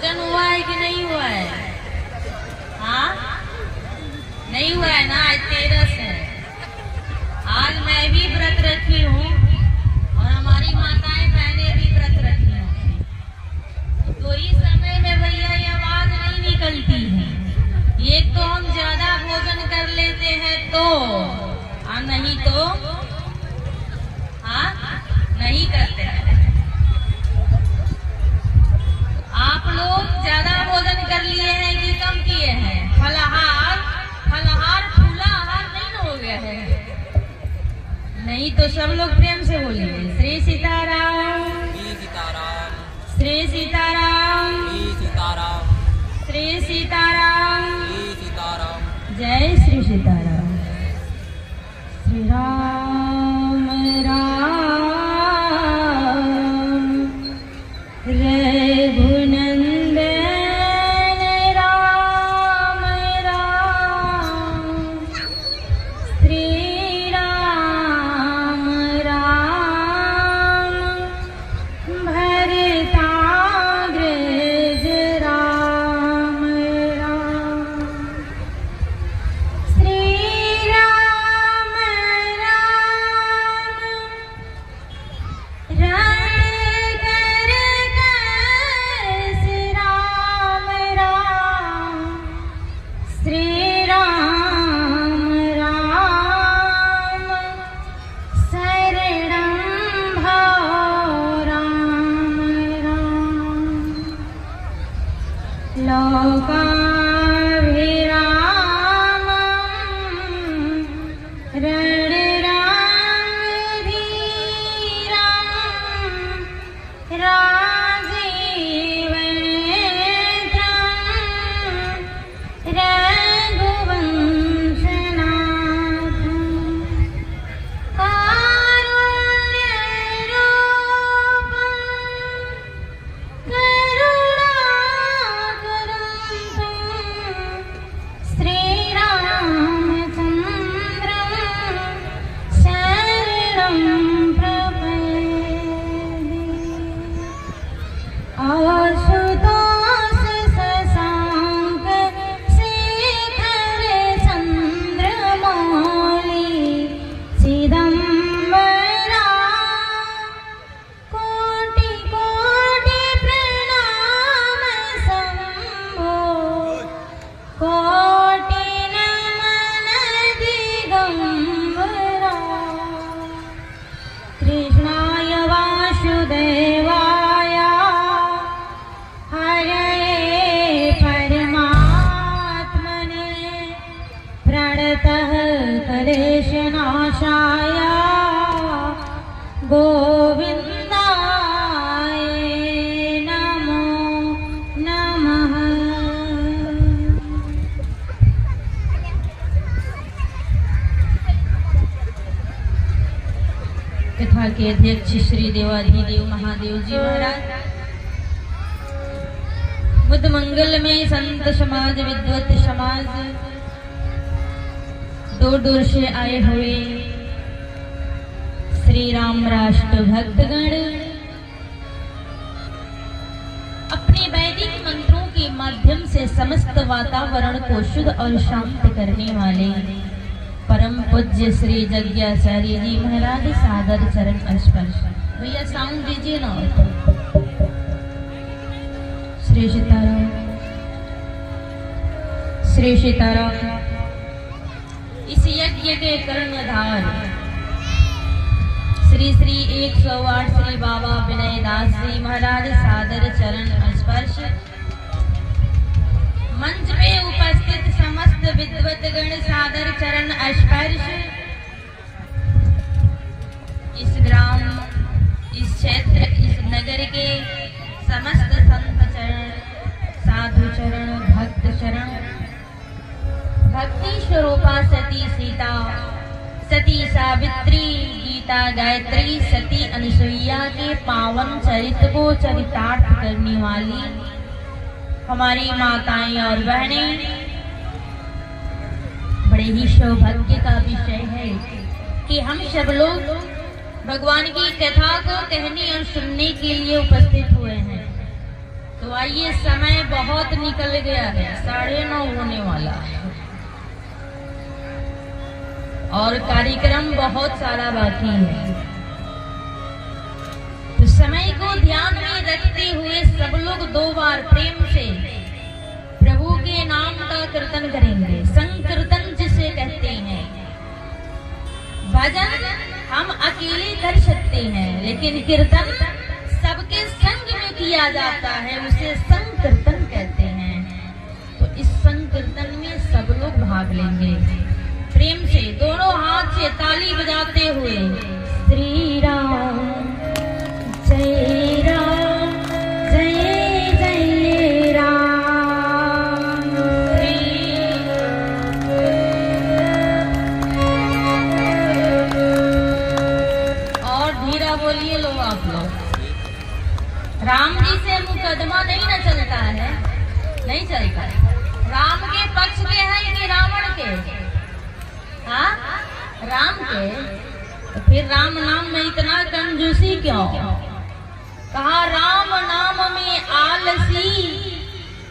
भोजन हुआ है कि नहीं हुआ है? हाँ, नहीं हुआ है ना। आज 13 है। आज मैं भी व्रत रखी हूँ और हमारी माताएं बहनें भी व्रत रखी हैं। तो इस समय में भैया ये आवाज नहीं निकलती है। एक तो हम ज्यादा भोजन कर लेते हैं तो, और नहीं तो हाँ नहीं करते हैं। आप लोग ज्यादा भोजन कर लिए हैं कि कम किए हैं? फलाहार फूला आहार नहीं हो गया है? नहीं तो सब लोग प्रेम से बोलिए श्री सीताराम, श्री सीताराम, श्री सीताराम, श्री सीताराम, श्री सीताराम, श्री सीताराम। जय श्री सीताराम। श्री राम राम रघुनंदन राम राम, श्री राम राम भरताग्रज राम राम, श्री राम राम श्री राम राम शरणं भव राम राम, लोकाभिरामं रणरामधीरं कृष्णाय वासुदेवाय हरये परमात्मने प्रणतः क्लेशनाशाय गोविन्दाय नमो नमः। कथा के अध्यक्ष श्री देवाधिदेव महादेव जी महाराज, बुद्ध मंगल में संत समाज विद्वत समाज दूर दूर से आए हुए श्री राम राष्ट्र भक्तगण अपने वैदिक मंत्रों के माध्यम से समस्त वातावरण को शुद्ध और शांत करने वाले परम पूज्य श्री यज्ञाचार्य जी महाराज सादर चरण स्पर्श। भैया साउंड दीजिए ना। श्री सीताराम, श्री सीताराम। इस यज्ञ के कर्णधार श्री श्री 108 श्री बाबा विनय दास जी महाराज सादर चरण स्पर्श। मंच पे उपस्थित समस्त विद्वत गण सादर चरण स्पर्श। इस ग्राम, इस क्षेत्र, इस नगर के समस्त संत चरण, साधु चरण, भक्त चरण, भक्ति स्वरूपा सती सीता, सती सावित्री, गीता गायत्री, सती अनुसुईया के पावन चरित्र को चरितार्थ करने वाली हमारी माताएं और बहनें, बड़े ही सौभाग्य का विषय है कि हम सब लोग भगवान की कथा को कहने और सुनने के लिए उपस्थित हुए हैं। तो आइए, समय बहुत निकल गया है, 9:30 होने वाला है और कार्यक्रम बहुत सारा बाकी है। तो समय को ध्यान में रखते हुए सब लोग 2 बार प्रेम से प्रभु के नाम का कीर्तन करेंगे। संकीर्तन जिसे कहते हैं। भजन हम अकेले कर सकते हैं, लेकिन कीर्तन सबके संग में किया जाता है, उसे संकीर्तन कहते हैं। तो इस संकीर्तन में सब लोग भाग लेंगे। प्रेम से दोनों हाथ से ताली बजाते हुए श्री राम जय राम जय जय राम और धीरा बोलिए लोग आप लोग। राम जी से मुकदमा नहीं ना चलता है, नहीं चलता। राम के पक्ष के हैं कि रावण के? हाँ, राम के। तो फिर राम नाम में इतना कंजूसी क्यों? कहा राम नाम में आलसी,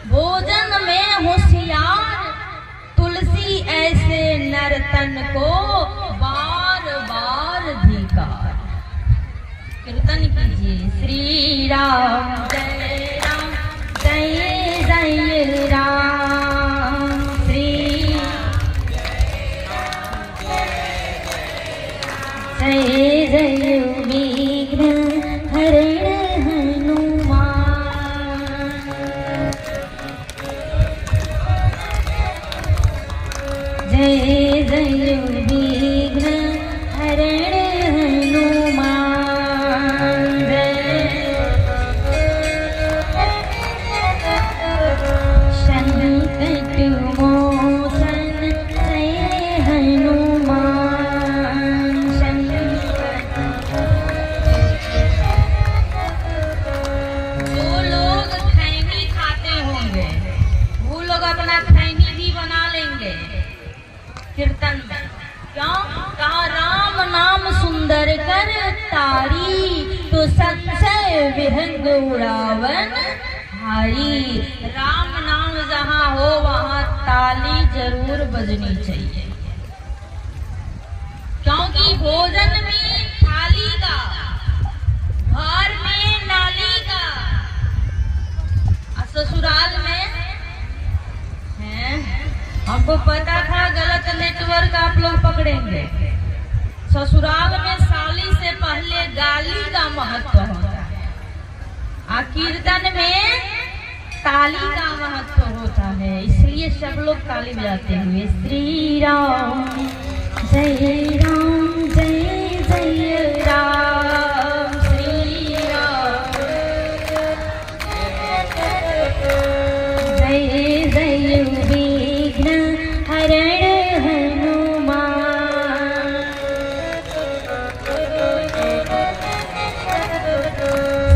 भोजन में होशियार, तुलसी ऐसे नर्तन को बार बार धिकार। कीर्तन कीजिए श्री राम जय जय राम श्री जय जय विघ्न हरण हनुमान जय जय विघ्न हरण कीर्तन में। क्यों? कहा राम नाम सुंदर कर तारी, तो संशय विहंग उड़ावन हारी। राम नाम जहाँ हो वहाँ ताली जरूर बजनी चाहिए, क्योंकि भोजन में थाली का, घर में नाली का, ससुराल में है। हमको पता था गलत नेटवर्क आप लोग पकड़ेंगे। ससुराल में साली से पहले गाली का महत्व होता है, कीर्तन में ताली का महत्व होता है। इसलिए सब लोग ताली बजाते हुए श्री राम जय राम श्री राम जय जय विघ्न हरण हनुमान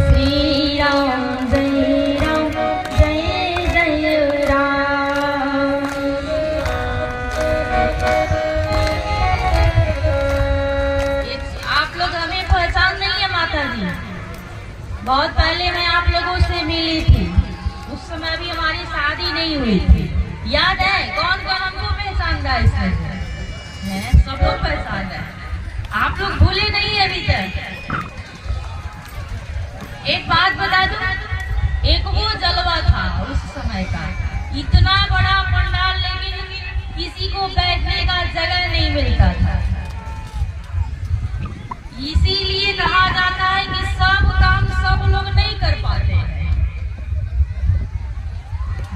श्री राम जय राम। आप लोग हमें पहचान नहीं है माता जी। बहुत पहले मैं आप लोगों से मिली थी, उस समय भी हमारी शादी नहीं हुई थी। याद है कौन कौन हमको पहचान रहा है? इसमें सब लोग पहचान रहे। आप लोग भूले नहीं अभी तक। एक बात बता दूं, एक वो जलवा था उस समय का, इतना बड़ा पंडाल, लेकिन किसी को बैठने का जगह नहीं मिलता था। इसीलिए कहा जाता है कि सब काम सब लोग नहीं कर पाते हैं।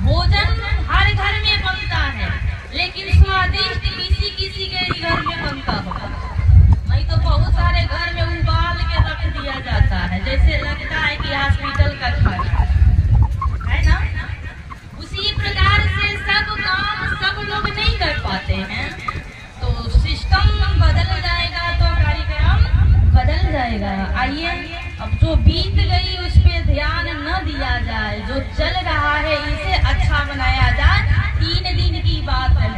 भोजन हर घर में बनता है, लेकिन स्वादिष्ट किसी किसी के घर में बनता होगा। नहीं तो बहुत सारे घर में उबाल के रख दिया जाता है, जैसे लगता है कि हॉस्पिटल का खाना है ना। उसी प्रकार से सब काम सब लोग नहीं कर पाते हैं। तो सिस्टम बदल जाएगा तो कार्यक्रम बदल जाएगा। आइए, अब जो बीत गई उस पे ध्यान न दिया जाए, जो चल रहा है इसे अच्छा बनाया जाए। 3 दिन की बात है।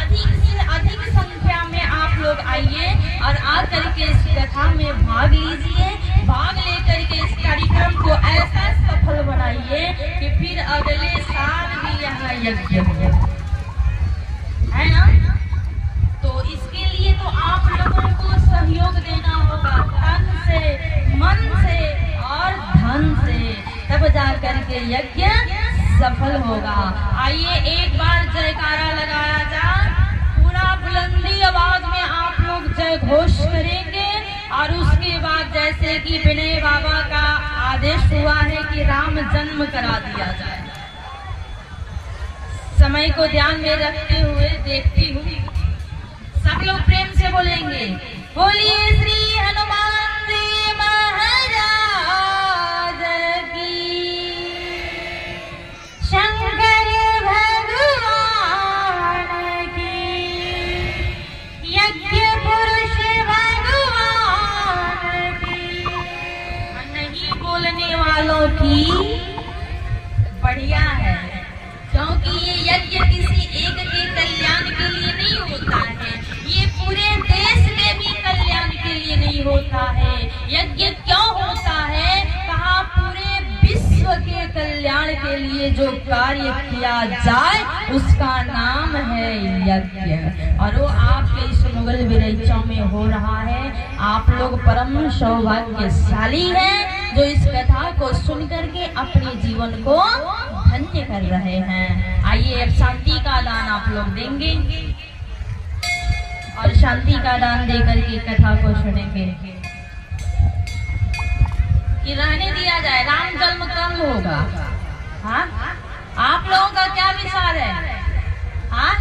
अधिक से अधिक संख्या में आप लोग आइए और आकर के इस कथा में भाग लीजिए। भाग लेकर के इस कार्यक्रम को ऐसा सफल बनाइए यज्ञ है ना। तो इसके लिए तो आप लोगों को सहयोग देना होगा, तन से, मन से और धन से, तब जाकर के यज्ञ सफल होगा। आइए एक बार जयकारा लगाया जाए, पूरा बुलंदी आवाज में आप लोग जय घोष करेंगे। और उसके बाद जैसे कि विनय बाबा का आदेश हुआ है कि राम जन्म करा दिया जाए, समय को ध्यान में रखते हुए देखती हूँ सब लोग प्रेम से बोलेंगे, बोलिए श्री हनुमान जी महाराज की, शंकर भगवान की, यज्ञ पुरुष भगवान की। नहीं बोलने वालों की बढ़िया है, क्योंकि ये यज्ञ किसी एक के कल्याण के लिए नहीं होता है, ये पूरे देश के भी कल्याण के लिए नहीं होता है। यज्ञ क्यों होता है? कहा पूरे विश्व के कल्याण के लिए जो कार्य किया जाए उसका नाम है यज्ञ। और वो आपके इस मुगल विरैचों में हो रहा है। आप लोग परम सौभाग्यशाली हैं जो इस कथा को सुन करके अपने जीवन को धन्य कर रहे हैं। आइए अब शांति का दान आप लोग देंगे और शांति का दान देकर के कथा को सुनेंगे कि रहने दिया जाए, राम जन्म कम होगा। हाँ, आप लोगों का क्या विचार है? हाँ,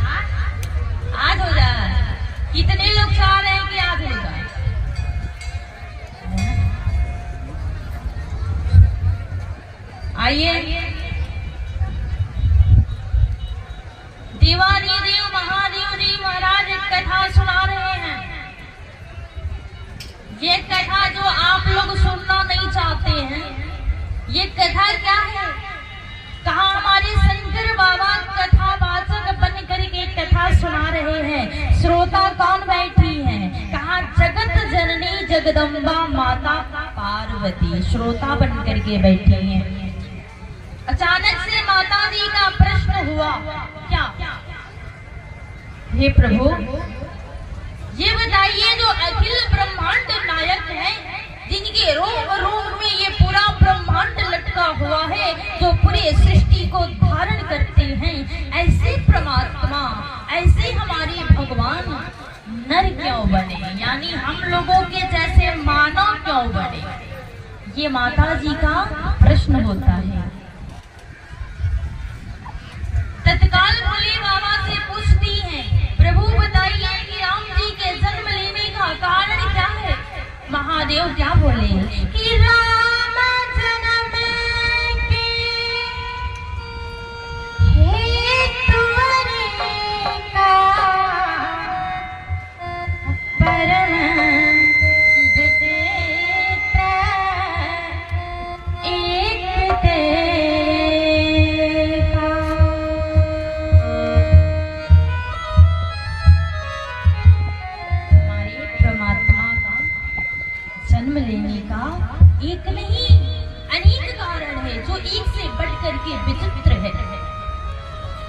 आज हो जाए। कितने लोग चाह रहे हैं कि आज हो जाए? आइए, देवादिदेव महादेव जी महाराज एक कथा सुना रहे हैं। ये कथा जो आप लोग सुनना नहीं चाहते हैं, ये कथा क्या है? कहा हमारे शंकर बाबा कथावाचक बन करके कथा सुना रहे हैं। श्रोता कौन बैठी हैं? कहा जगत जननी जगदम्बा माता पार्वती श्रोता बन करके बैठी हैं। अचानक से माता जी का प्रश्न हुआ, क्या? हे प्रभु, ये बताइए जो अखिल ब्रह्मांड नायक है, जिनके रोम रोम में ये पूरा ब्रह्मांड लटका हुआ है, जो पूरे सृष्टि को धारण करते हैं, ऐसे परमात्मा, ऐसे हमारे भगवान नर क्यों बने? यानी हम लोगों के जैसे मानव क्यों बने? ये माता जी का प्रश्न होता है। तत्काल भोले बाबा से पूछती हैं, प्रभु बताइए कि राम जी के जन्म लेने का कारण क्या है? महादेव क्या बोले कि राम जन्म के हेतु का परम विदित्र एक देखा। हमारे परमात्मा का जन्म लेने का एक नहीं अनेक कारण है, जो एक से बढ़ करके विचित्र है।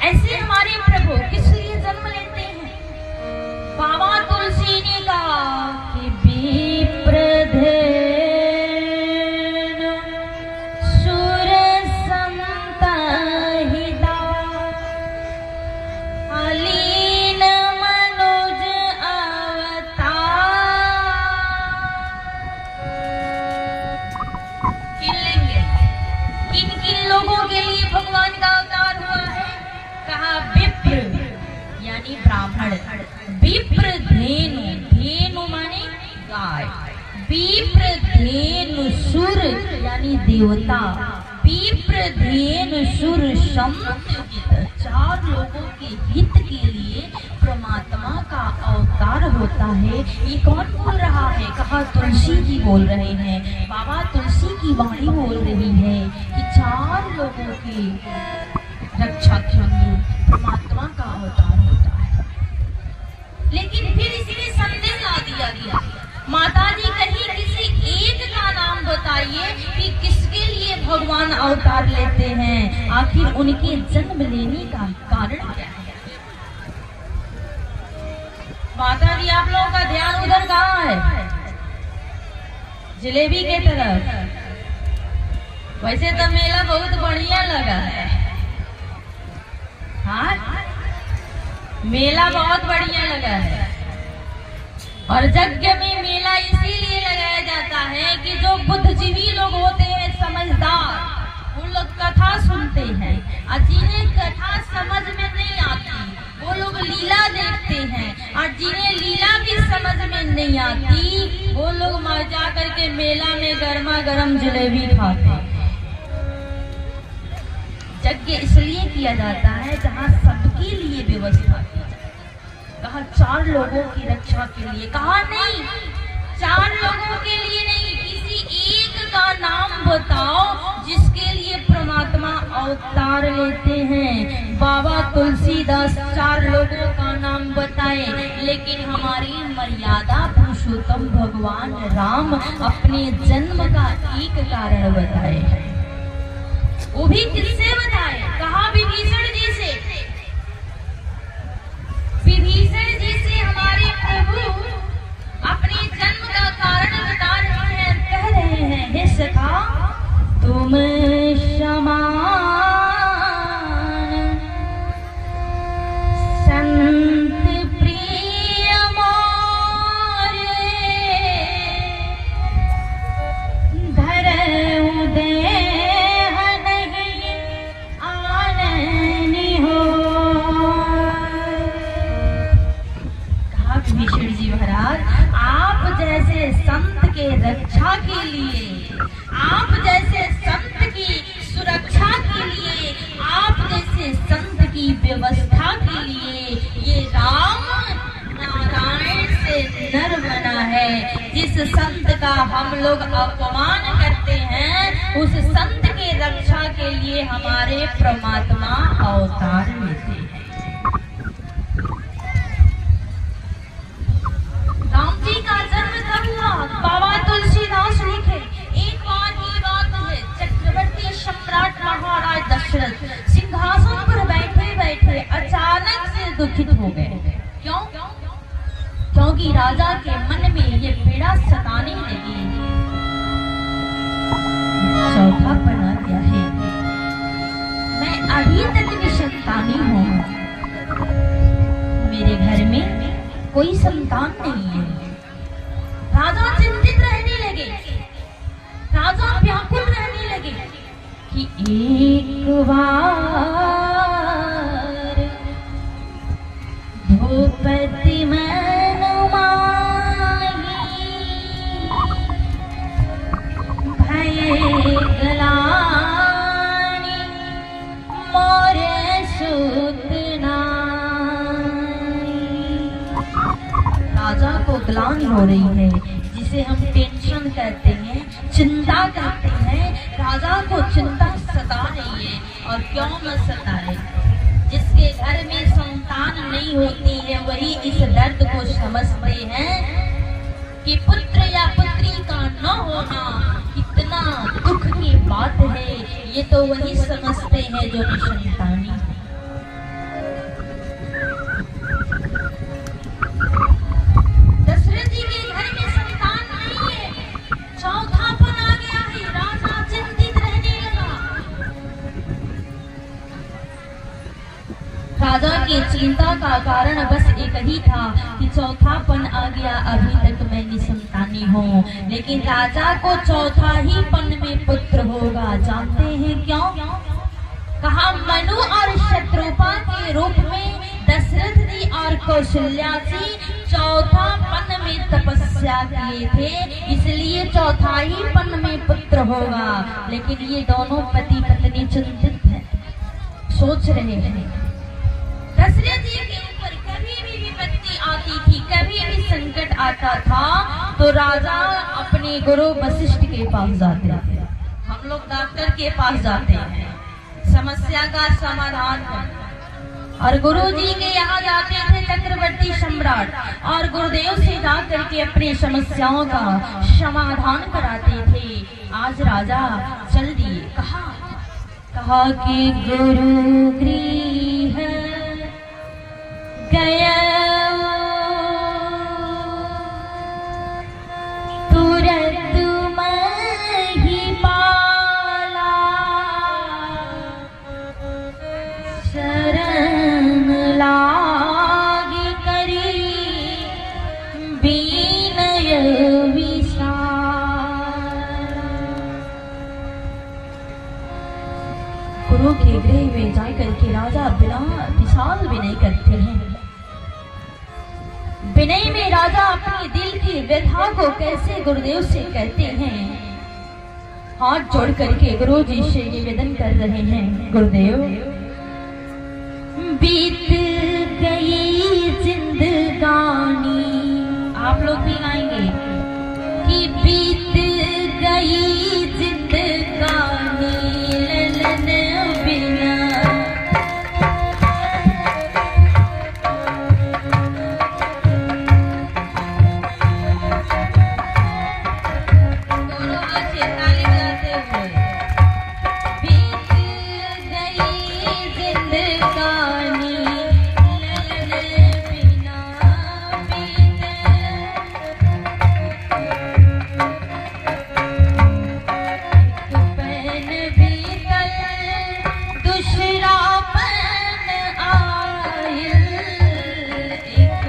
ऐसे हमारे प्रभु किस लिए जन्म लेते हैं? बाबा तुलसी ने कहा कि विप्रधेनु सुर संतहिता अलीन मनुज अवतार। किन किन लोगों के लिए भगवान का अवतार हुआ है? कहा विप्र यानी ब्राह्मण, विप्र धेनु, धेनु माने गाय, विप्र धेनु सुर यानी देवता, विप्र धेनु सुर संत, चार लोगों के हित के लिए परमात्मा का अवतार होता है। ये कौन बोल रहा है? कहा तुलसी जी बोल रहे हैं। बाबा तुलसी की वाणी बोल रही है कि चार लोगों की रक्षा के लिए परमात्मा का अवतार होता है। लेकिन फिर इसमें संदेह ला दिया गया, माता जी कहीं किसी एक का नाम बताइए कि किसके लिए भगवान अवतार लेते हैं, आखिर उनके जन्म लेने का कारण क्या है? माता जी आप लोगों का ध्यान उधर कहाँ है? जलेबी के तरफ। वैसे तो मेला बहुत बढ़िया लगा है। हाँ, मेला बहुत बढ़िया लगा है। और यज्ञ में मेला इसीलिए लगाया जाता है कि जो बुद्धिजीवी लोग होते हैं, समझदार, उन लोग कथा सुनते हैं, और जिन्हें कथा समझ में नहीं आती वो लोग लीला देखते हैं, और जिन्हें लीला भी समझ में नहीं आती वो लोग जा करके मेला में गर्मा गर्म जलेबी खाते हैं। यज्ञ इसलिए किया जाता है जहाँ सबके लिए व्यवस्था की जाए। कहा 4 लोगों की रक्षा के लिए, कहा नहीं 4 लोगों के लिए नहीं, किसी एक का नाम बताओ जिसके लिए परमात्मा अवतार लेते हैं। बाबा तुलसीदास 4 लोगों का नाम बताए, लेकिन हमारी मर्यादा पुरुषोत्तम भगवान राम अपने जन्म का एक कारण बताए। वो भी किससे बताए? कहा विभीषण जी से। विभीषण जी से हमारे प्रभु अपने जन्म का कारण बता रहे हैं, कह रहे हैं, हे सखा तुम समान संत प्रिय मोरे धरऊ दे आप जैसे संत के रक्षा के लिए, आप जैसे संत की सुरक्षा के लिए, आप जैसे संत की व्यवस्था के लिए ये राम नारायण से नर बना है। जिस संत का हम लोग अपमान करते हैं उस संत के रक्षा के लिए हमारे परमात्मा अवतार लेते हैं। राम जी का जन्म कब हुआ? बाबा तुलसीदास लिखे। एक बार की बात है, चक्रवर्ती सम्राट महाराज दशरथ सिंहासन पर बैठे बैठे अचानक से दुखित हो गए। क्यों? क्योंकि राजा के मन में ये पीड़ा सताने लगी। चौथापन आ गया है, मैं अभी तक निसंतानी हूँ, मेरे घर में कोई संतान नहीं है। राजा चिंतित रहने लगे, राजा व्याकुल रहने लगे कि एक बार भूपति मन माही भय गलानी मोरे सूतना। राजा को ग्लानि हो रही है, जिसे हम टेंशन कहते हैं, चिंता कहते हैं। राजा को चिंता सता रही है, और क्यों न सताए? जिसके घर में संतान नहीं होती है वही इस दर्द को समझते हैं कि पुत्र या पुत्री का न होना कितना दुख की बात है। ये तो वही समझते हैं जो निसंतानी है। राजा की चिंता का कारण बस एक ही था कि चौथापन आ गया, अभी तक मैं निसंतानी हूँ। लेकिन राजा को चौथा ही पन में पुत्र होगा। जानते हैं क्यों? कहा मनु और शत्रुपा के रूप में दशरथ जी और कौशल्या जी चौथा पन में तपस्या किए थे, इसलिए चौथा ही पन में पुत्र होगा। लेकिन ये दोनों पति पत्नी चिंतित हैं, सोच रहे हैं। दशरथ जी के ऊपर कभी भी विपत्ति आती थी, कभी भी संकट आता था तो राजा अपने गुरु वशिष्ठ के पास जाते थे। हम लोग डॉक्टर के पास जाते हैं समस्या का समाधान करने, और गुरु जी के यहाँ जाते थे चक्रवर्ती सम्राट, और गुरुदेव से जा करके अपनी समस्याओं का समाधान कराते थे। आज राजा चल दिए। कहा कि गुरु गृह गुरु के गृह में जाकर के राजा बिना विशाल विनय करते हैं। विनय में राजा अपने दिल की व्यथा को कैसे गुरुदेव से कहते हैं। हाथ जोड़ करके गुरु जी से निवेदन कर रहे हैं, गुरुदेव बीत गई जिंदगानी, आप लोग भी गाएंगे कि बीत गई जिंदगानी ललन बिना। दोनों हाथ से ताली बजाते हुए बीत गई जिंदगानी ललन बिना बीत। एक पन बीतल दूसरा पन आयल, एक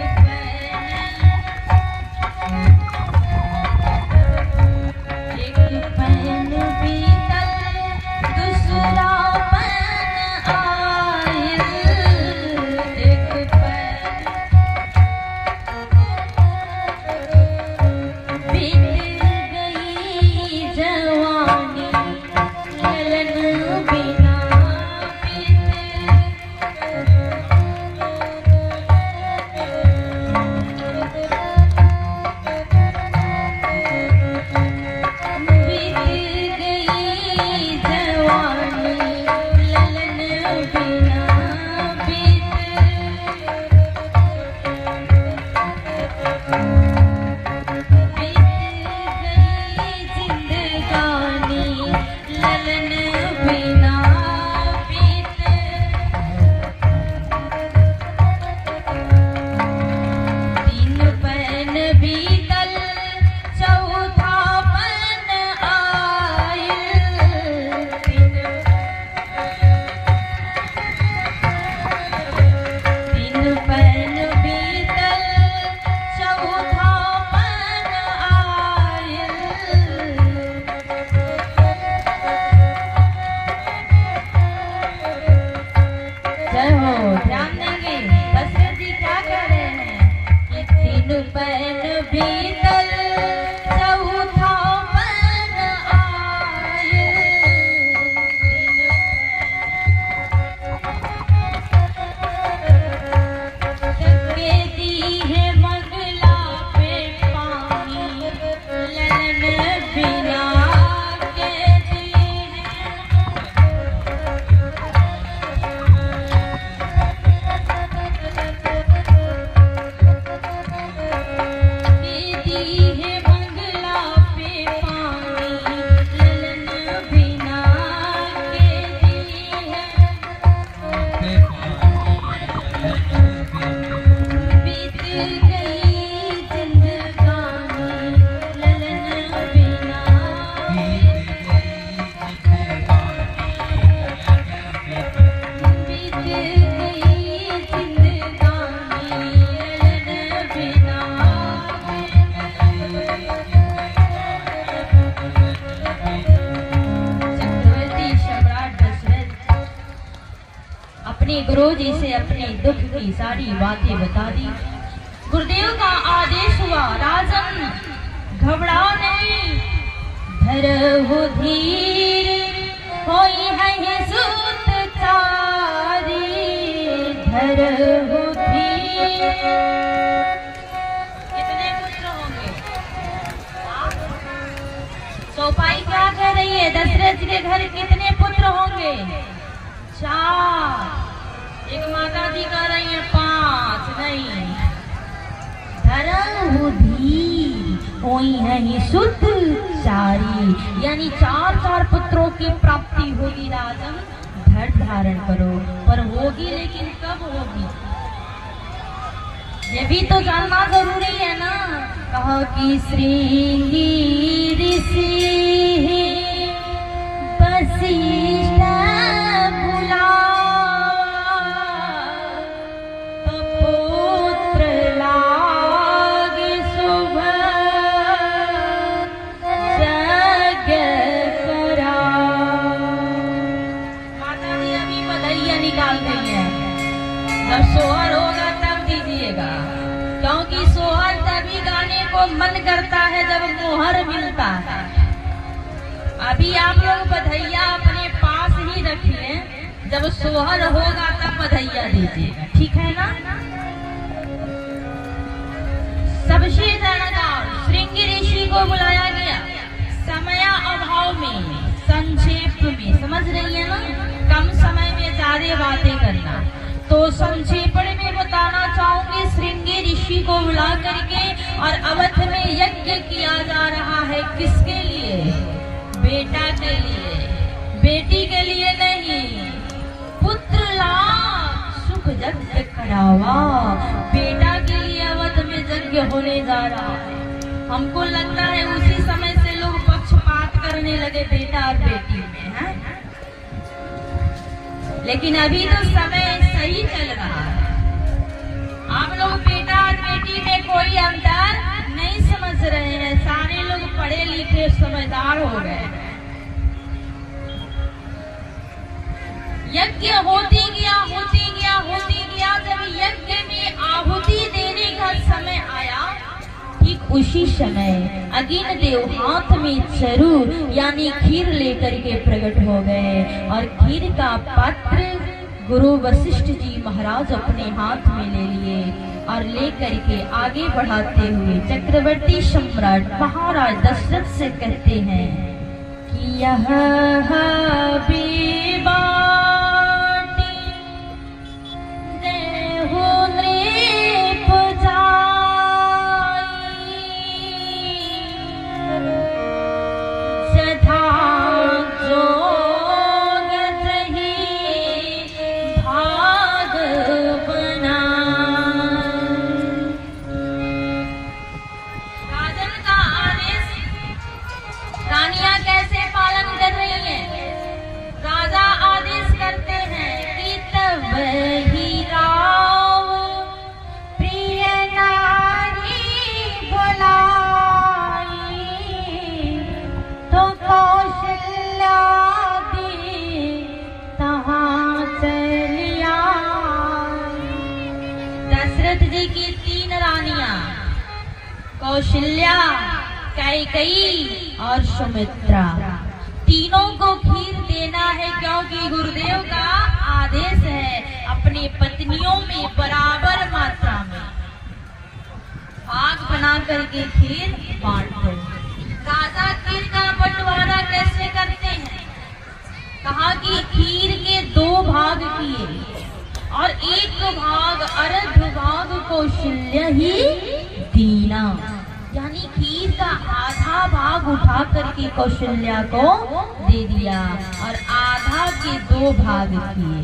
पन बीतल दूसरा पन आयल, एक पन बीत गई जवानी ललन बिना बीत गई जवानी ललन बिना बीत। बीत गई जिंदगानी ललन बिना बीत। तीन पन बीतल चौथा पन आयल, तीन पन बीतल चौथा पन आयल। जय हो, ध्यान देंगे दशरथ जी क्या कह रहे हैं कि तीन पन बीतल चौथा पन आयल। टके दी है मंगला पे पानी ललन बिना के दी है। दी है मंगला पे पानी ललन बिना के दी है। बीत गई जिंदगानी ललन बिना बीत गई जिंदगानी ललन बिना। चक्रवर्ती सम्राट दशरथ अपने गुरु जी से अपने दुख की सारी बातें बता दी। गुरुदेव का आदेश हुआ, राजन घबराओ नहीं, धरहु धीर होई है सूत चारी, धरहु धीर। कितने पुत्र होंगे? चौपाई क्या कह रही है? दशरथ जी के घर कितने पुत्र होंगे? 4। एक माता जी कह रही है 5 नहीं। धरहु धीर होई है सुत चारी, यानी 4 पुत्रों की प्राप्ति होगी। राजन धैर्य धारण करो, पर होगी लेकिन कब होगी ये भी तो जानना जरूरी है ना। कहा कि श्रृंगी ऋषि वशिष्ठ बुलावा, पुत्र लाग शुभ यज्ञ करा। माता जब सोहर होगा तब दीजिएगा, क्योंकि सोहर तभी गाने को मन करता है जब मोहर मिलता है। अभी आप लोग बधैया अपने पास ही रखिए, जब सोहर होगा तब बधैया दीजिएगा, ठीक है ना। सबसे रणगार श्रृंगी ऋषि को बुलाया गया। समय अभाव में, संक्षेप में, समझ रही है ना, कम समय में ज्यादा बातें करना, तो संक्षेपण में बताना चाहूंगी। श्रृंगी ऋषि को बुला करके और अवध में यज्ञ किया जा रहा है। किसके लिए? बेटा के लिए, बेटी के लिए नहीं। पुत्र लाभ सुख यज्ञ करावा, बेटा के लिए अवध में यज्ञ होने जा रहा है। हमको लगता है उसी समय से लोग पक्षपात करने लगे बेटा और बेटी में, है? लेकिन अभी तो समय सही चल रहा है। आप लोग बेटा और बेटी में कोई अंतर नहीं समझ रहे हैं। सारे लोग पढ़े लिखे समझदार हो गए। यज्ञ होती गया, होती गया, होती गया। जब यज्ञ में आहुति देने का समय आया, ठीक उसी समय अगिन देव हाथ में चरू यानी खीर लेकर के प्रकट हो गए और खीर का पात्र गुरु वशिष्ठ जी महाराज अपने हाथ में ले लिए और लेकर के आगे बढ़ाते हुए चक्रवर्ती सम्राट महाराज दशरथ से कहते हैं कि यह कौशल्या, कैकेयी और सुमित्रा, तीनों को खीर देना है, क्योंकि गुरुदेव का आदेश है अपनी पत्नियों में बराबर मात्रा में भाग बना करके खीर बांट दो। राजा खीर का बंटवारा कैसे करते हैं? कहा कि खीर के 2 भाग किए और 1 भाग अर्ध भाग कौशल्या ही दीना, यानी खीर का आधा भाग उठा करके कौशल्या को दे दिया और आधा के 2 भाग किए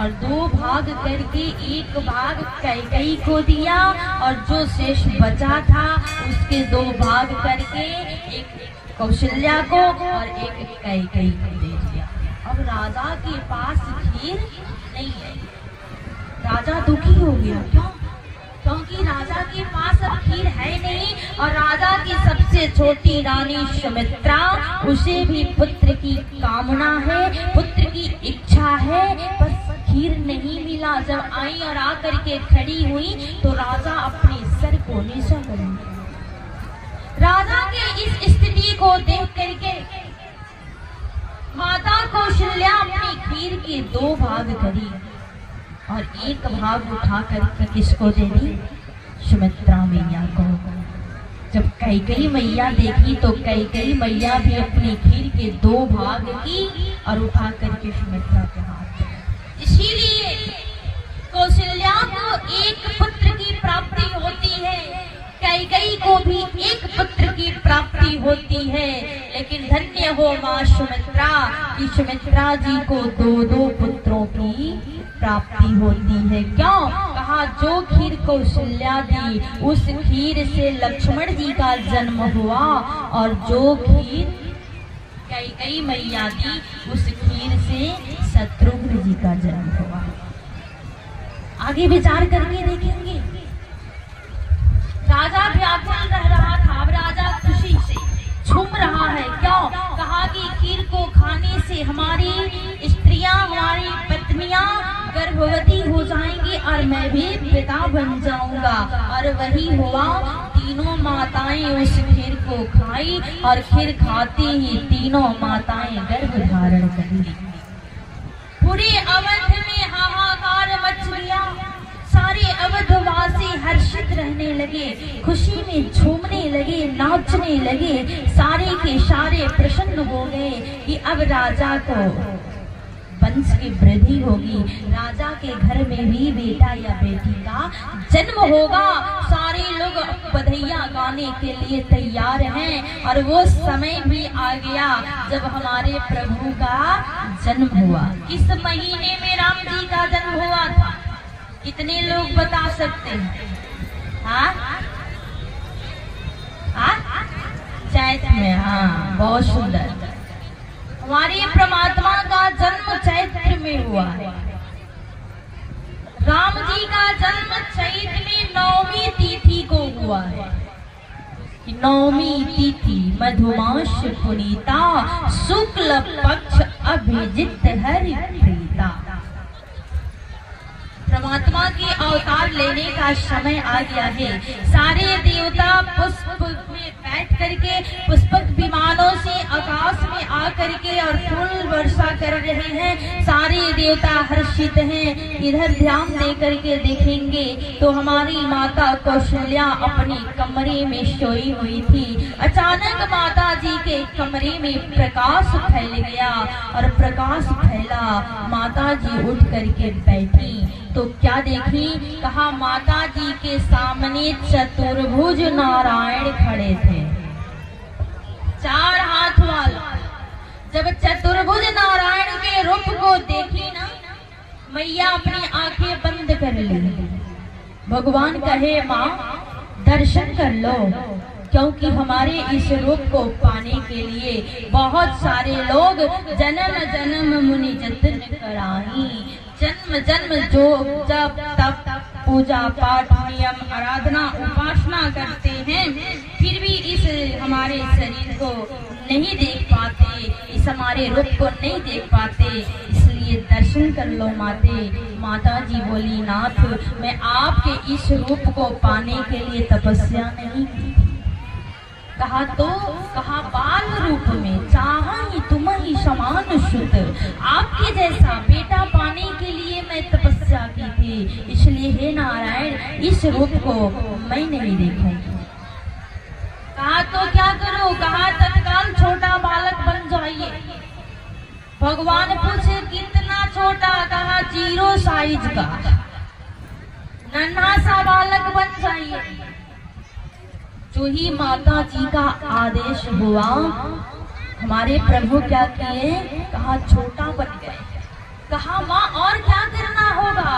और 2 भाग करके 1 भाग कैकेयी को दिया और जो शेष बचा था उसके 2 भाग करके एक कौशल्या को और एक कैकेयी को दे दिया। अब राजा के पास खीर नहीं है। राजा दुखी हो गया। क्यों? क्योंकि राजा के पास अब खीर है नहीं और राजा की सबसे छोटी रानी सुमित्रा, उसे भी पुत्र की कामना है, पुत्र की इच्छा है, बस खीर नहीं मिला। जब आई और आकर के खड़ी हुई तो राजा अपने सर को नीचा कर लिया। राजा के इस स्थिति को देख करके माता कौशल्या अपनी खीर के 2 भाग करी और 1 भाग उठा करके किसको दे दी? सुमित्रा मैया को। जब कैकेयी मैया देखी तो कैकेयी मैया भी अपनी खीर के 2 भाग की और उठा करके सुमित्रा के हाथ में। इसीलिए कौशल्या को 1 पुत्र की प्राप्ति होती है, कैकेयी को भी 1 पुत्र की प्राप्ति होती है, लेकिन धन्य हो मां सुमित्रा कि सुमित्रा जी को 2-2 पुत्रों की प्राप्ति होती है। क्यों? कहा जो खीर कौशल्या दी उस खीर से लक्ष्मण जी का जन्म हुआ और जो खीर कैकेयी मैया दी उस खीर से शत्रुघ्न जी का जन्म हुआ। आगे विचार करके देखेंगे। राजा व्याकुल रह रहा था। अब राजा खुशी से झूम रहा है। क्यों? कहा कि खीर को खाने से हमारी स्त्रियां, हमारी पत्नियां गर्भवती हो जाएंगी और मैं भी पिता बन जाऊंगा। और वही हुआ, तीनों माताएं उस खीर को खाई और खीर खाते ही तीनों माताएं गर्भ धारण कर ली। पूरे अवध में हाहाकार मच गया। सारे अवधवासी हर्षित रहने लगे, खुशी में झूमने लगे, नाचने लगे। सारे के सारे प्रसन्न हो गए कि अब राजा को वंश की वृद्धि होगी, राजा के घर में भी बेटा या बेटी का जन्म होगा। सारे लोग बधाइयां गाने के लिए तैयार हैं और वो समय भी आ गया जब हमारे प्रभु का जन्म हुआ। किस महीने में राम जी का जन्म हुआ था? कितने लोग बता सकते हैं? हाँ हाँ, चैत में। हाँ, बहुत सुंदर। हमारे परमात्मा का जन्म चैत्र में हुआ है। राम जी का जन्म चैत्र में 9वीं तिथि को हुआ है। 9वीं तिथि मधुमास पुनीता, शुक्ल पक्ष अभिजित हरि प्रीता। परमात्मा के अवतार लेने का समय आ गया है। सारे देवता पुष्प में बैठ करके, पुष्पक विमानों से आकाश में आ करके और फूल वर्षा कर रहे हैं। सारे देवता हर्षित हैं। इधर ध्यान दे करके देखेंगे तो हमारी माता कौशल्या अपनी कमरे में सोई हुई थी। अचानक माता जी के कमरे में प्रकाश फैल गया और प्रकाश फैला, माता जी उठ करके बैठी तो क्या देखी? कहा माता जी के सामने चतुर्भुज नारायण खड़े थे, 4 हाथ वाला। जब चतुर्भुज नारायण के रूप को देखी ना, मैया अपनी आंखें बंद कर ली। भगवान कहे माँ दर्शन कर लो, क्योंकि हमारे इस रूप को पाने के लिए बहुत सारे लोग जन्म जन्म मुनि जतन कराही, जन्म जन्म जो जब तब पूजा पाठ नियम आराधना उपासना करते हैं, फिर भी इस हमारे शरीर को नहीं देख पाते, इस हमारे रूप को नहीं देख पाते, इसलिए दर्शन कर लो माते। माता जी बोली नाथ, मैं आपके इस रूप को पाने के लिए तपस्या नहीं की। कहा तो? कहा बाल रूप में चाहि तुम ही समान सुत, आपके जैसा बेटा पाने के लिए मैं तपस्या की थी, इसलिए हे नारायण इस रूप को मैं नहीं देखूंगी। कहा तो क्या करो? कहा तत्काल छोटा बालक बन जाइए। भगवान पूछे कितना छोटा? कहा 0 साइज का नन्हा सा बालक बन जाइए। जो ही माता जी का आदेश हुआ, हमारे प्रभु क्या किए? कहा छोटा बन गए। कहा माँ और क्या करना होगा?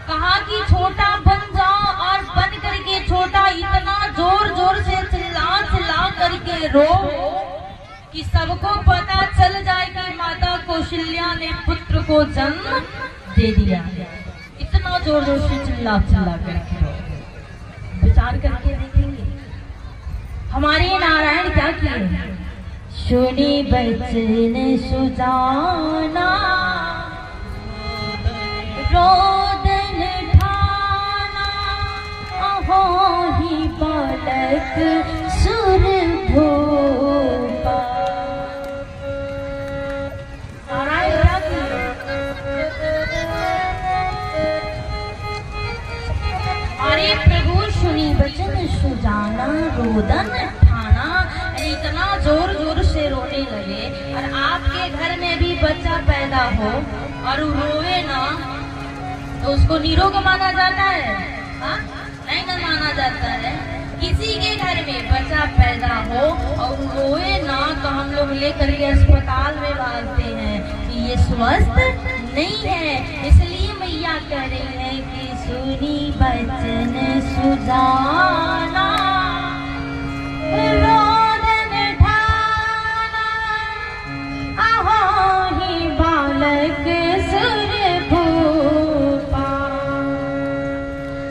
कहा कि छोटा बन जाओ और बन करके छोटा इतना जोर जोर से चिल्ला चिल्ला करके रो कि सबको पता चल जाए कि माता कौशल्या ने पुत्र को जन्म दे दिया। इतना जोर जोर से चिल्ला चिल्ला करके रो। विचार करके देखेंगे हमारे नारायण क्या किए? सुनी बचन सुजाना, रोदन ठाना, अहो ही बालक सुर भूपा। नारायण क्या किए? हमारे प्रभु सुनी बचन सुजाना, रोदन ठाना, इतना जोर जोर से रोने लगे। और आपके घर में भी बच्चा पैदा हो और रोए ना तो उसको निरोग माना जाता है? हाँ? नहीं ना माना जाता है। किसी के घर में बच्चा पैदा हो और रोए ना तो हम लोग लेकर के अस्पताल में भागते हैं कि ये स्वस्थ नहीं है। इसलिए मैया कह रही है कि सुनी बचन सुजाना, रोदन ठाना, अहो ही बालक सुर भूपा।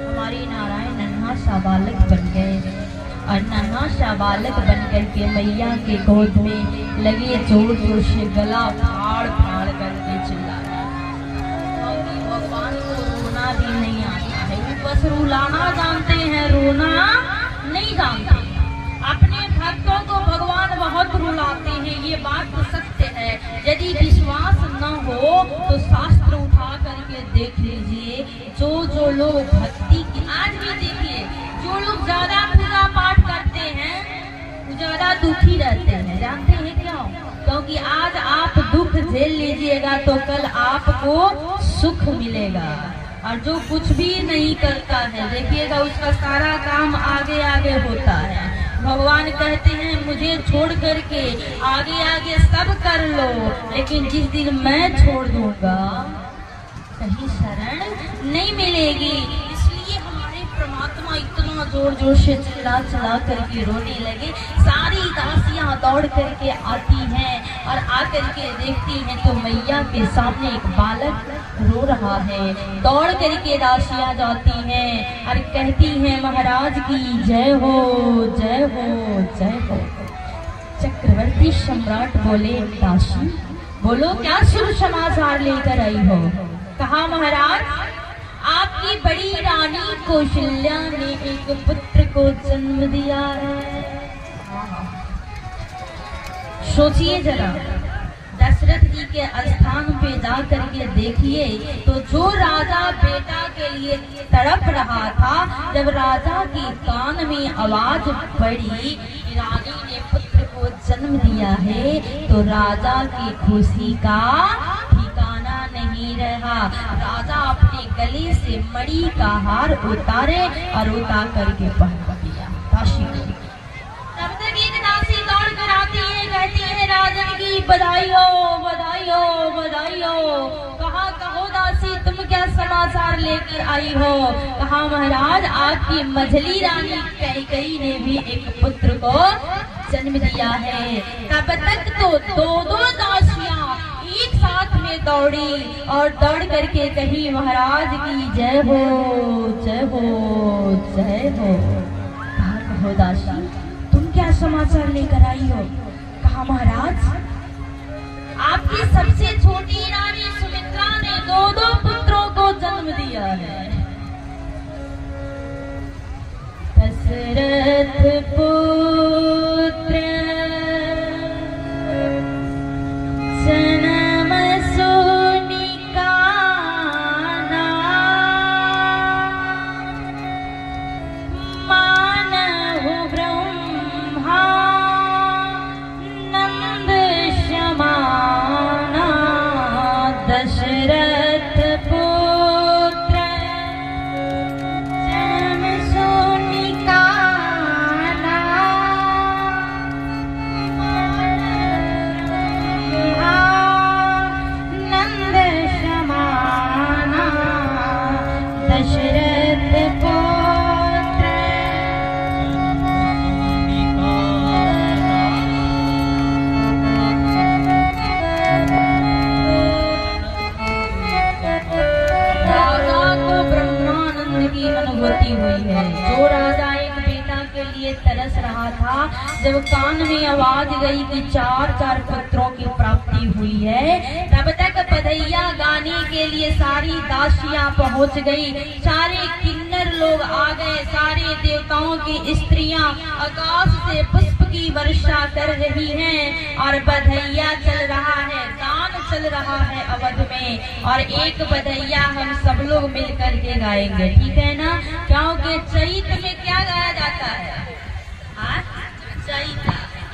हमारी नारायण नन्हा सा बालक बन गए और नन्हा सा बालक बन करके मैया के गोद में लगे जोर जोर से गला फाड़ फाड़ करके चिल्ला। भगवान को रोना रोना भी नहीं आता है। वो बस रुलाना जानते हैं, रोना नहीं जानते। अपने भक्तों को भगवान बहुत रुलाते हैं, ये बात तो सत्य है। यदि विश्वास न हो तो शास्त्र उठा करके देख लीजिए। जो लोग भक्ति की, आज भी देखिए, जो लोग ज्यादा पूजा पाठ करते हैं वो ज्यादा दुखी रहते हैं। जानते हैं क्यों? क्योंकि आज आप दुख झेल लीजिएगा तो कल आपको सुख मिलेगा। और जो कुछ भी नहीं करता है, देखिएगा उसका सारा काम आगे आगे होता है। भगवान कहते हैं मुझे छोड़ करके आगे आगे सब कर लो, लेकिन जिस दिन मैं छोड़ दूंगा कहीं शरण नहीं मिलेगी। इसलिए हमारे परमात्मा इतना जोर जोर से चिल्ला चिल्ला करके रोने लगे। सारी दासियां दौड़ करके आती हैं और आकर के देखती हैं तो मैया के सामने एक बालक रो रहा है। दौड़ करके दासियां जाती हैं और कहती हैं महाराज की जय हो, जय हो, जय हो। चक्रवर्ती सम्राट बोले दासी बोलो क्या शुभ समाचार लेकर आई हो? कहा महाराज आपकी बड़ी रानी कौशल्या ने एक पुत्र को जन्म दिया है। सोचिए जरा, दशरथ जी के स्थान पे जा करके देखिए तो जो राजा बेटा के लिए तड़प रहा था, जब राजा के कान में आवाज पड़ी रानी ने पुत्र को जन्म दिया है तो राजा की खुशी का ठिकाना नहीं रहा। राजा अपने गले से मणि का हार उतारे और उतार करके पहना दिया दासी को। तब तक एक दासी दौड़ कर आती है, कहती है राजन की बधाई हो, बधाई हो, बधाई हो। कहा कहो दासी तुम क्या समाचार लेकर आई हो? कहा महाराज आपकी मझली रानी कैकेयी ने भी एक पुत्र को जन्म दिया है। तब तक तो दो दासियां एक साथ में दौड़ी और दौड़ करके कही महाराज की जय हो, जय हो, जय हो। कहा कहो दासी तुम क्या समाचार लेकर आई हो? कहा महाराज आपकी सबसे छोटी रानी सुमित्रा ने दो पुत्रों को जन्म दिया है। दशरथ पुत्र जन्म सोनिका मानहु ब्रह्मा नंद समाना। दशरथ पुत्र जन्म सोनिका नंद समाना। दशरथ पुत्र राजा को ब्रह्मानंद की अनुभूति हुई है। जो राजा एक बेटा के लिए तरस रहा था, जब कान में आवाज गई कि चार चार पुत्रों की प्राप्ति हुई है, तब तक बधैया गाने के लिए सारी दासियां पहुंच गई। सारे किन्नर लोग आ गए, सारे देवताओं की स्त्रियां आकाश से पुष्प की वर्षा कर रही हैं और बधैया चल रहा है, गान चल रहा है अवध में। और एक बधैया हम सब लोग मिलकर के गाएंगे, ठीक है ना? क्योंकि चैत में क्या गाया जाता है? चैत।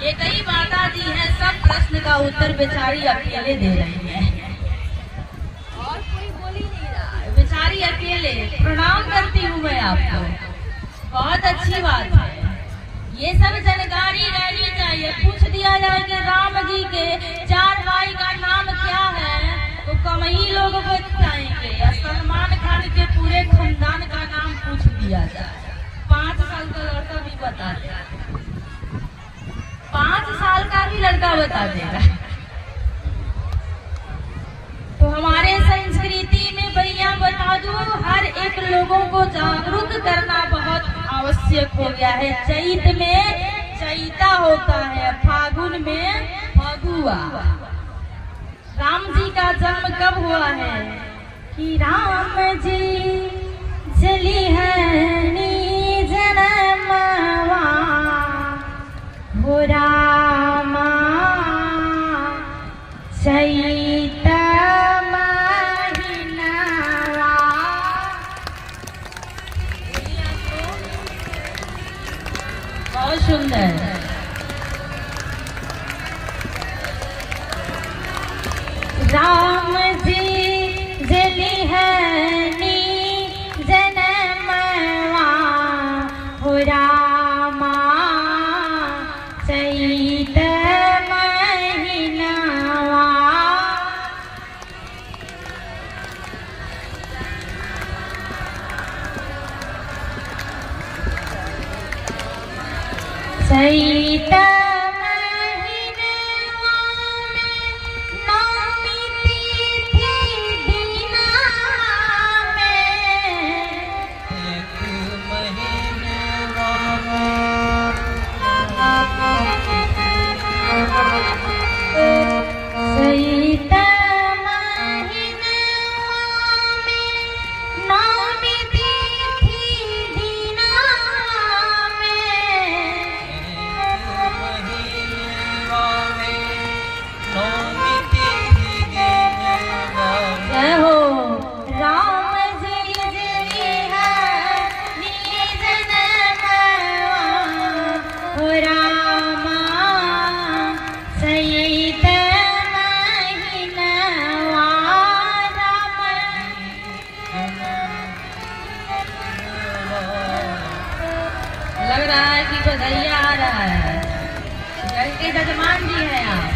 ये कई माता जी हैं, सब प्रश्न का उत्तर बेचारी अकेले दे रही है और कोई बोल ही नहीं रहा है। बेचारी अकेले। प्रणाम करती हूँ मैं आपको, बहुत अच्छी बात है। ये सब जानकारी रहनी चाहिए। पूछ दिया जाए कि राम जी के चार भाई का नाम क्या है तो कम ही लोग बताएंगे। सलमान खान के पूरे खानदान का नाम पूछ दिया जाए, 5 साल का लड़का भी बता देगा, 5 साल का भी लड़का बता देगा। तो हमारे संस्कृति में भैया बता दूं, हर एक लोगों को जागरूक करना बहुत आवश्यक हो गया है। चैत में चैता होता है, फागुन में फगुआ। राम जी का जन्म कब हुआ है? कि राम जी जली हनी जनमवा हो रामा चैत महीनवा। बहुत सुंदर। राम जी जली हनी जनमवा हो रामा चैत महीनवा। चैत लग रहा है कि बधाइया आ रहा है। घर के जजमान जी हैं आप।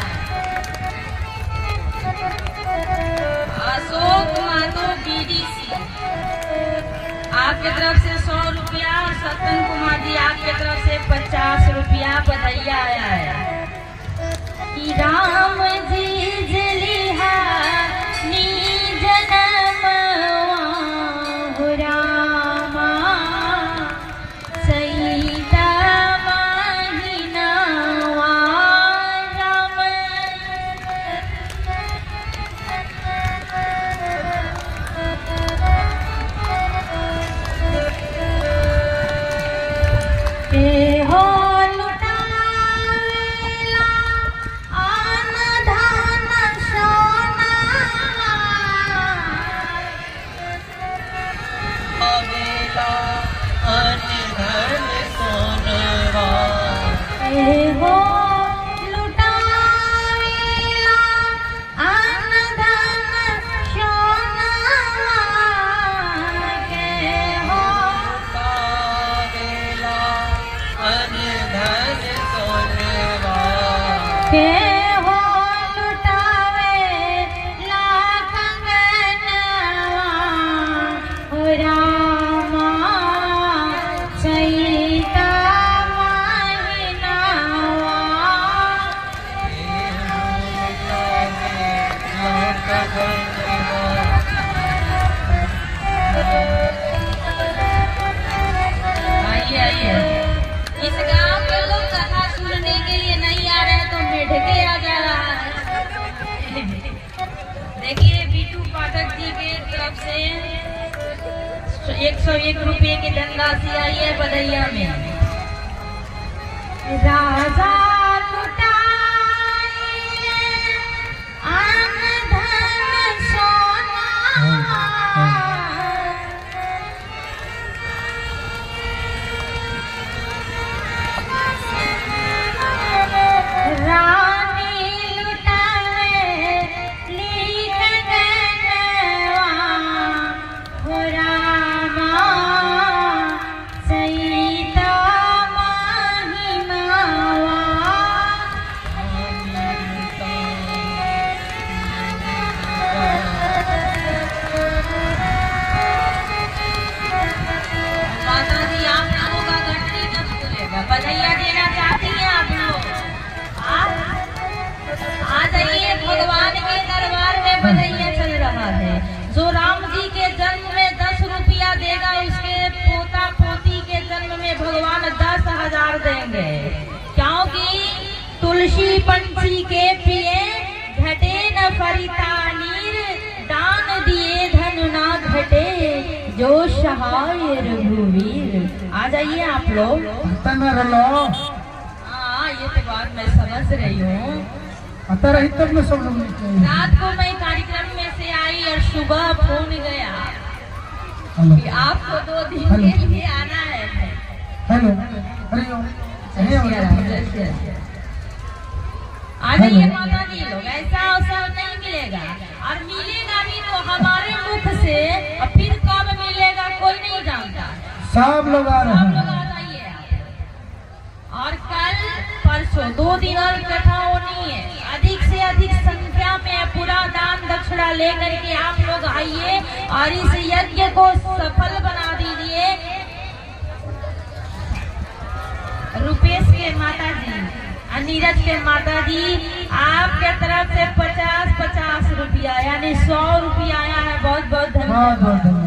अशोक महतो बीडीसी आपके तरफ से 100 रुपया और सत्तन कुमार जी आपके तरफ से 50 रुपया बधाइया आया है कि राम जी जली हनी जनमवा हो रामा चैत महीनवा। राम के हो लुटावेला आन धन सोना अबेला अन धन सोनवा। के हो लुटावेला आन धन सोना के हो अबेला अन धन सोनवा। के हो लुटावे ला कंगनवा हो रामा चैत महीनवा। आइए आइए। इस गांव के लोग कथा सुनने के लिए नहीं आ रहे तो मेढके आ जा रहा है। देखिए बीटू पाठक जी के तरफ से 101 रुपये की धनराशि आई है बधैया में। राजा लुटाए आन धन सोना रानी लुटावे लीक गनवा हो रामा चैत महीनवा। माता जी आप लोगों का घंटी कब खुलेगा? बधाइयाँ देना चाहती हैं आप लोग? आ जाइए, भगवान के दरबार में बधाइयाँ चल रहा है। जो राम जी के जन्म में 10 रुपया देगा उसके पोता पोती के जन्म में भगवान 10,000 देंगे। क्योंकि तुलसी पंछी के पिए घटे न फरिता नीर दान दिए धन न सहाय रघुवीर। आ जाइए आप लोग। तन रलो हाँ, ये तो बात मैं समझ रही हूँ। आता रही तब में सब लोग नीचे आए। रात को मैं कार्यक्रम में से आई और सुबह फोन गया हेलो कि आपको 2 दिन के लिए आना है। हेलो हरिओम आ जाइए माता जी लोग, ऐसा अवसर नहीं मिलेगा और मिलेगा भी तो हमारे मुख से, और फिर कब मिलेगा कोई नहीं जानता। सब लोग आ रहे सब लोग हैं। आ जाइए। और कल परसों 2 दिन और कथा होनी है। अधिक से अधिक संख्या में पूरा दान दक्षिणा लेकर के आप लोग आइए और इस यज्ञ को सफल बना दीजिए। रुपेश के माता जी और नीरज के माता जी, आपके तरफ से 50-50 रुपया यानी 100 रुपया आया है। बहुत बहुत धन्यवाद।